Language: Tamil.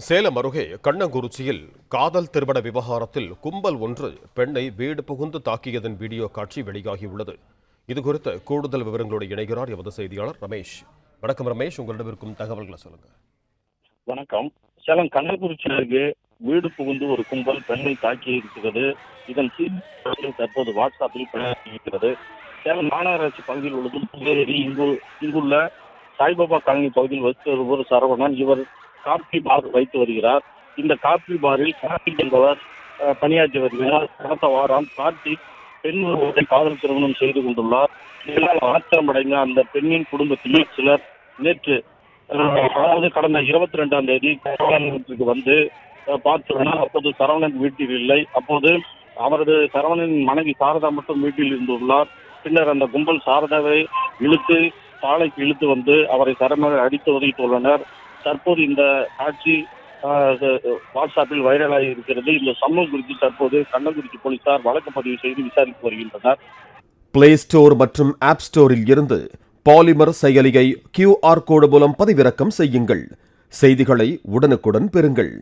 சேலம் அருகே கண்ணங்குறிச்சியில் காதல் திருமண விவகாரத்தில் கும்பல் ஒன்று பெண்ணை வீடு புகுந்து தாக்கியதன் வீடியோ காட்சி வெளியாகியுள்ளது. இதுகுறித்த கூடுதல் விவரங்களோடு இணைகிறார் எமது செய்தியாளர் ரமேஷ். வணக்கம் ரமேஷ், உங்களிடம் இருக்கும் தகவல்களை சொல்லுங்க. வணக்கம். சேலம் கண்ணங்குறிச்சி அருகே வீடு புகுந்து ஒரு கும்பல் பெண்ணை தாக்கி இருக்கிறது. இதன் தற்போது வாட்ஸ்அப்பில் பணியாற்றியிருக்கிறது. சேலம் மாநகராட்சி பகுதியில் உள்ள இங்குள்ள சாய்பாபா காலனி பகுதியில் வசித்து வருவோர் சரவணன். இவர் காபி பார் வைத்து வருகிறார். இந்த காபி பாரில் கார்த்திக் என்பவர் பணியாற்றி வருகிறார். கடந்த வாரம் கார்த்திக் பெண் ஒருவரை காதல் திருமணம் செய்து கொண்டுள்ளார். இதனால் ஆத்திரமடைந்த அந்த பெண்ணின் குடும்பத்தில் சிலர் நேற்று அதாவது கடந்த 22ஆம் தேதி சரவணனுக்கு வந்து பார்த்துள்ளனர். அப்போது சரவணன் வீட்டில் இல்லை. அப்போது அவரது சரவணனின் மனைவி சாரதா மட்டும் வீட்டில் இருந்துள்ளார். பின்னர் அந்த கும்பல் சாரதாவை சாலைக்கு இழுத்து வந்து அவரை சரமாக அடித்து உதவித்துள்ளனர். தற்போது இந்த காட்சி வாட்ஸ்அப்பில் வைரலாகி இருக்கிறது. இந்த சம்பவம் குறித்து தற்போது கண்ணங்குறிச்சி போலீசார் வழக்கு பதிவு செய்து விசாரித்து வருகின்றனர். பிளே ஸ்டோர் மற்றும் ஆப் ஸ்டோரில் இருந்து பாலிமர் செயலியை QR கோடு மூலம் பதிவிறக்கம் செய்யுங்கள். செய்திகளை உடனுக்குடன் பெறுங்கள்.